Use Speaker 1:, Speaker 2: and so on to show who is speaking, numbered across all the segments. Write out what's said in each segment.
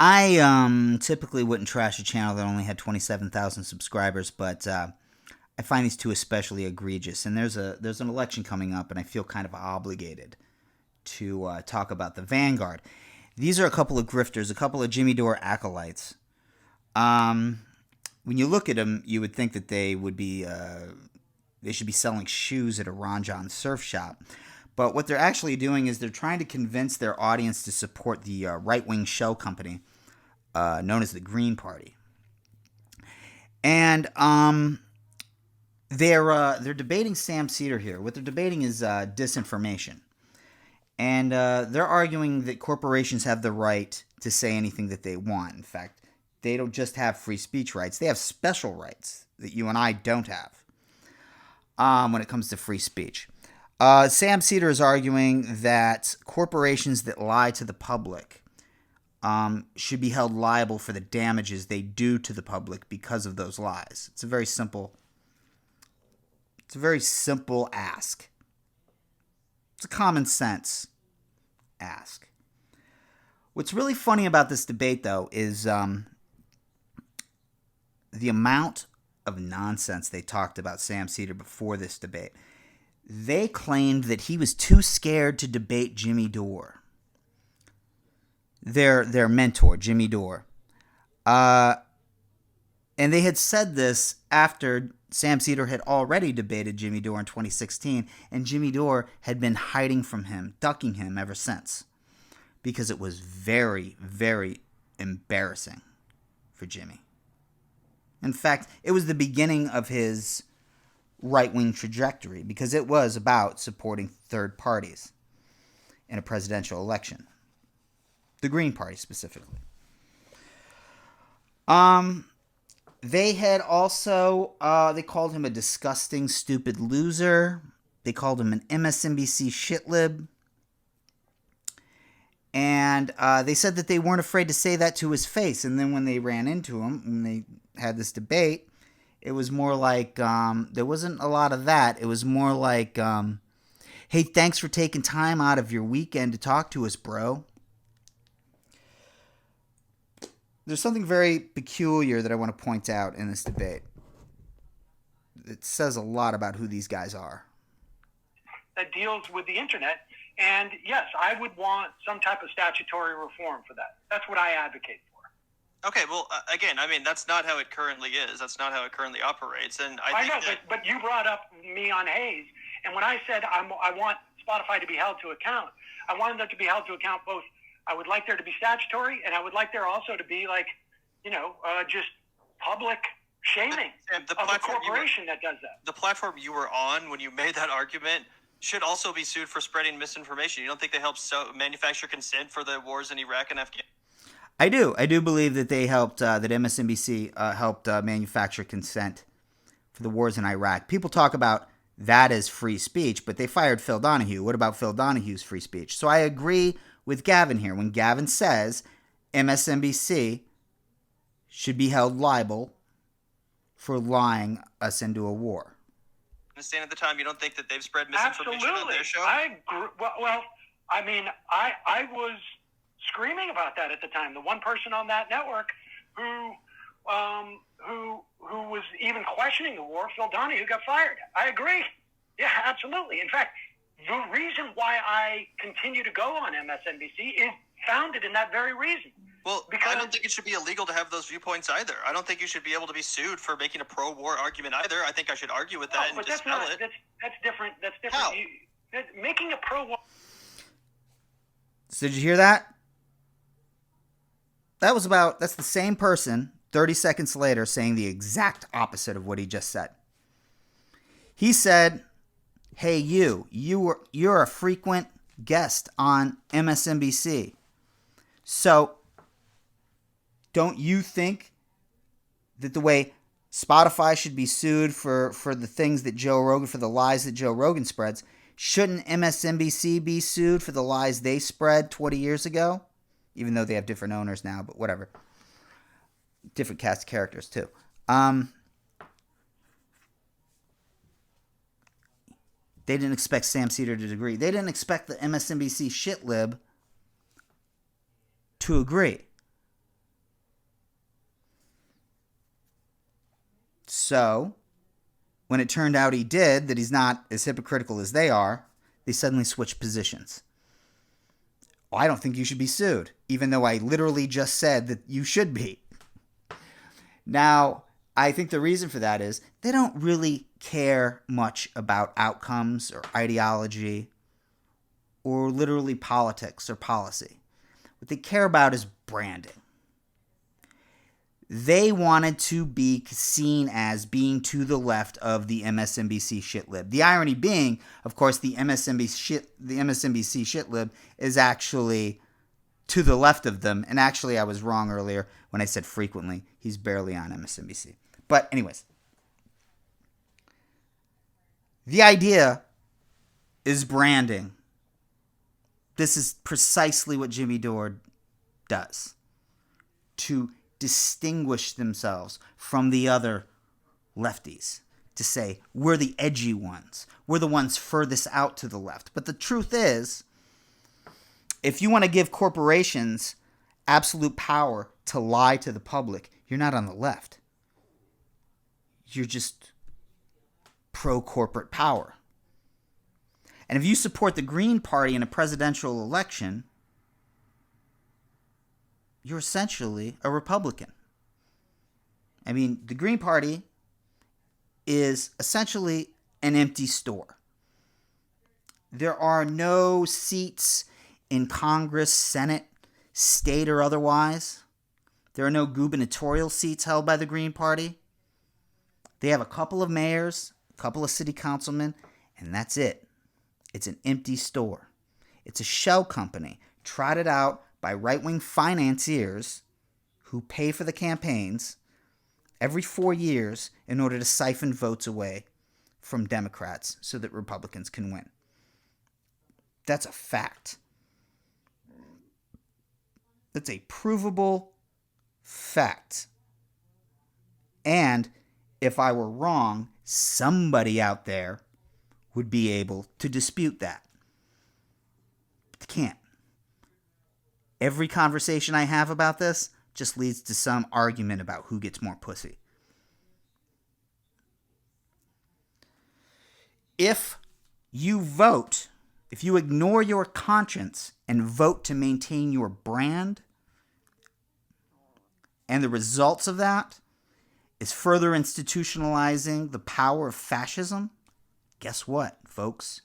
Speaker 1: I typically wouldn't trash a channel that only had 27,000 subscribers, but I find these two especially egregious. And there's an election coming up, and I feel kind of obligated to talk about the Vanguard. These are a couple of grifters, a couple of Jimmy Dore acolytes. When you look at them, you would think that they should be selling shoes at a Ron John surf shop. But what they're actually doing is they're trying to convince their audience to support the right-wing shell company known as the Green Party. And they're debating Sam Cedar here. What they're debating is disinformation. And they're arguing that corporations have the right to say anything that they want. In fact, they don't just have free speech rights. They have special rights that you and I don't have when it comes to free speech. Sam Cedar is arguing that corporations that lie to the public should be held liable for the damages they do to the public because of those lies. It's a very simple ask. It's a common sense ask. What's really funny about this debate, though, is the amount of nonsense they talked about Sam Cedar before this debate. They claimed that he was too scared to debate Jimmy Dore, their mentor, Jimmy Dore. And they had said this after Sam Cedar had already debated Jimmy Dore in 2016, and Jimmy Dore had been hiding from him, ducking him ever since, because it was very, very embarrassing for Jimmy. In fact, it was the beginning of his right-wing trajectory, because it was about supporting third parties in a presidential election. The Green Party, specifically. They had also, they called him a disgusting, stupid loser. They called him an MSNBC shitlib. And they said that they weren't afraid to say that to his face. And then when they ran into him, when they had this debate, it was more like, there wasn't a lot of that. It was more like, hey, thanks for taking time out of your weekend to talk to us, bro. There's something very peculiar that I want to point out in this debate. It says a lot about who these guys are.
Speaker 2: That deals with the internet. And yes, I would want some type of statutory reform for that. That's what I advocate for.
Speaker 3: Okay, well, again, I mean, that's not how it currently is. That's not how it currently operates. And I think
Speaker 2: know, but you brought up me on Hayes. And when I said I want Spotify to be held to account, I wanted them to be held to account both. I would like there to be statutory, and I would like there also to be, like, just public shaming of a corporation that does that.
Speaker 3: The platform you were on when you made that argument should also be sued for spreading misinformation. You don't think they helped manufacture consent for the wars in Iraq and Afghanistan?
Speaker 1: I do. I do believe that they helped, that MSNBC helped manufacture consent for the wars in Iraq. People talk about that as free speech, but they fired Phil Donahue. What about Phil Donahue's free speech? So I agree with Gavin here. When Gavin says MSNBC should be held liable for lying us into a war.
Speaker 3: Understand at the time you don't think that they've spread misinformation on their show?
Speaker 2: I agree. Well, I mean, I was screaming about that at the time. The one person on that network who was even questioning the war, Phil Donahue, got fired. I agree. Yeah, absolutely. In fact, the reason why I continue to go on MSNBC is founded in that very reason.
Speaker 3: Well, because I don't think it should be illegal to have those viewpoints either. I don't think you should be able to be sued for making a pro-war argument either. I think I should argue with that and dispel it.
Speaker 2: That's different. That's different.
Speaker 3: How?
Speaker 2: Making a pro-war.
Speaker 1: So did you hear that? That's the same person 30 seconds later saying the exact opposite of what he just said. He said, hey, you're a frequent guest on MSNBC. So don't you think that the way Spotify should be sued for the things that Joe Rogan, for the lies that Joe Rogan spreads, shouldn't MSNBC be sued for the lies they spread 20 years ago? Even though they have different owners now, but whatever. Different cast of characters, too. They didn't expect Sam Cedar to agree. They didn't expect the MSNBC shitlib to agree. So, when it turned out he did, that he's not as hypocritical as they are, they suddenly switched positions. Well, I don't think you should be sued, even though I literally just said that you should be. Now, I think the reason for that is they don't really care much about outcomes or ideology or literally politics or policy. What they care about is branding. They wanted to be seen as being to the left of the MSNBC shitlib. The irony being, of course, the MSNBC shitlib is actually to the left of them. And actually, I was wrong earlier when I said frequently. He's barely on MSNBC. But anyways, the idea is branding. This is precisely what Jimmy Dore does to distinguish themselves from the other lefties, to say we're the edgy ones, we're the ones furthest out to the left. But the truth is, if you want to give corporations absolute power to lie to the public, you're not on the left. You're just pro-corporate power. And if you support the Green Party in a presidential election, you're essentially a Republican. I mean, the Green Party is essentially an empty store. There are no seats in Congress, Senate, state or otherwise. There are no gubernatorial seats held by the Green Party. They have a couple of mayors, a couple of city councilmen, and that's it. It's an empty store. It's a shell company trotted out by right-wing financiers who pay for the campaigns every 4 years in order to siphon votes away from Democrats so that Republicans can win. That's a fact. That's a provable fact. And if I were wrong, somebody out there would be able to dispute that. But they can't. Every conversation I have about this just leads to some argument about who gets more pussy. If you vote, if you ignore your conscience and vote to maintain your brand, and the results of that is further institutionalizing the power of fascism, guess what, folks?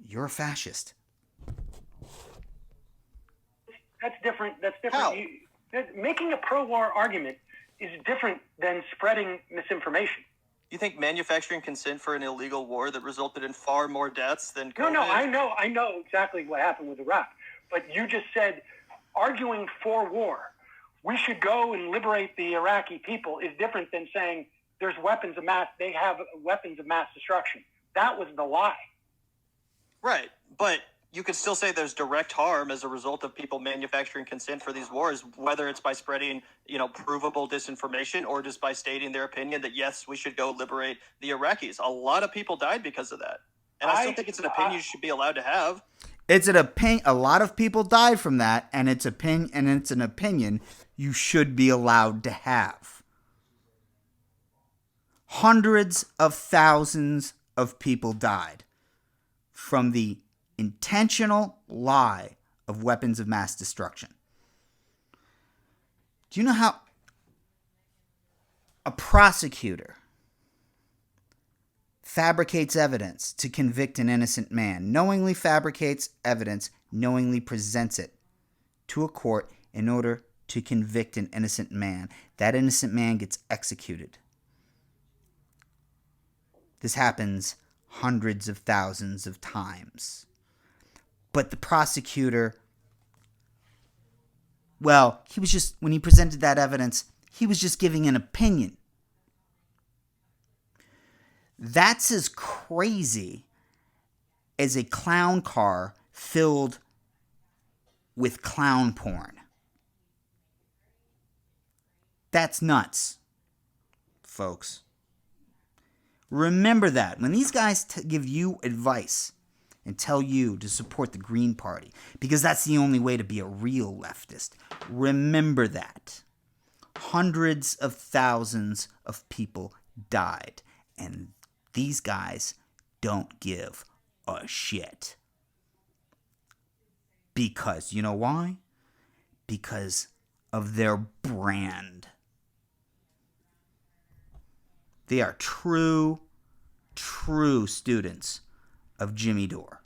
Speaker 1: You're a fascist.
Speaker 2: That's different. That's different.
Speaker 3: How?
Speaker 2: Making a pro-war argument is different than spreading misinformation.
Speaker 3: You think manufacturing consent for an illegal war that resulted in far more deaths than COVID?
Speaker 2: No, I know exactly what happened with Iraq. But you just said arguing for war, we should go and liberate the Iraqi people, is different than saying there's weapons of mass, they have weapons of mass destruction. That was the lie.
Speaker 3: Right, but you could still say there's direct harm as a result of people manufacturing consent for these wars, whether it's by spreading, provable disinformation or just by stating their opinion that, yes, we should go liberate the Iraqis. A lot of people died because of that. And I still think it's an opinion you should be allowed to have.
Speaker 1: It's an opinion. A lot of people died from that, and it's an opinion you should be allowed to have. Hundreds of thousands of people died from the intentional lie of weapons of mass destruction. Do you know how a prosecutor fabricates evidence to convict an innocent man, knowingly fabricates evidence, knowingly presents it to a court in order to convict an innocent man? That innocent man gets executed. This happens hundreds of thousands of times. But the prosecutor, he was just, when he presented that evidence, he was just giving an opinion. That's as crazy as a clown car filled with clown porn. That's nuts, folks. Remember that. When these guys give you advice and tell you to support the Green Party, because that's the only way to be a real leftist, remember that. hundreds of thousands of people died. And these guys don't give a shit. Because, you know why? Because of their brand. They are true students of Jimmy Dore.